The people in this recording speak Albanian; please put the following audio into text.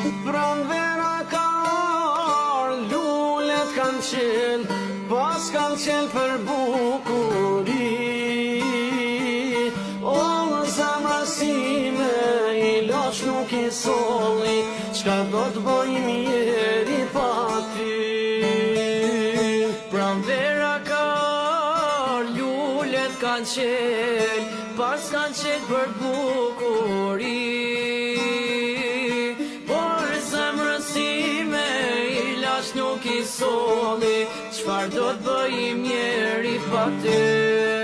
Pranvera ka ardh, lullet kanë qel, pas kanë qel për bukuri. O zemra sime, ilaç nuk i solli, çka do të bëjmë jeri pa ty. Pranvera ka ardh, lullet kanë qel, pas kanë qel për bukuri. Nuk i solli, çfarë do të bëjmë njeri pa ty?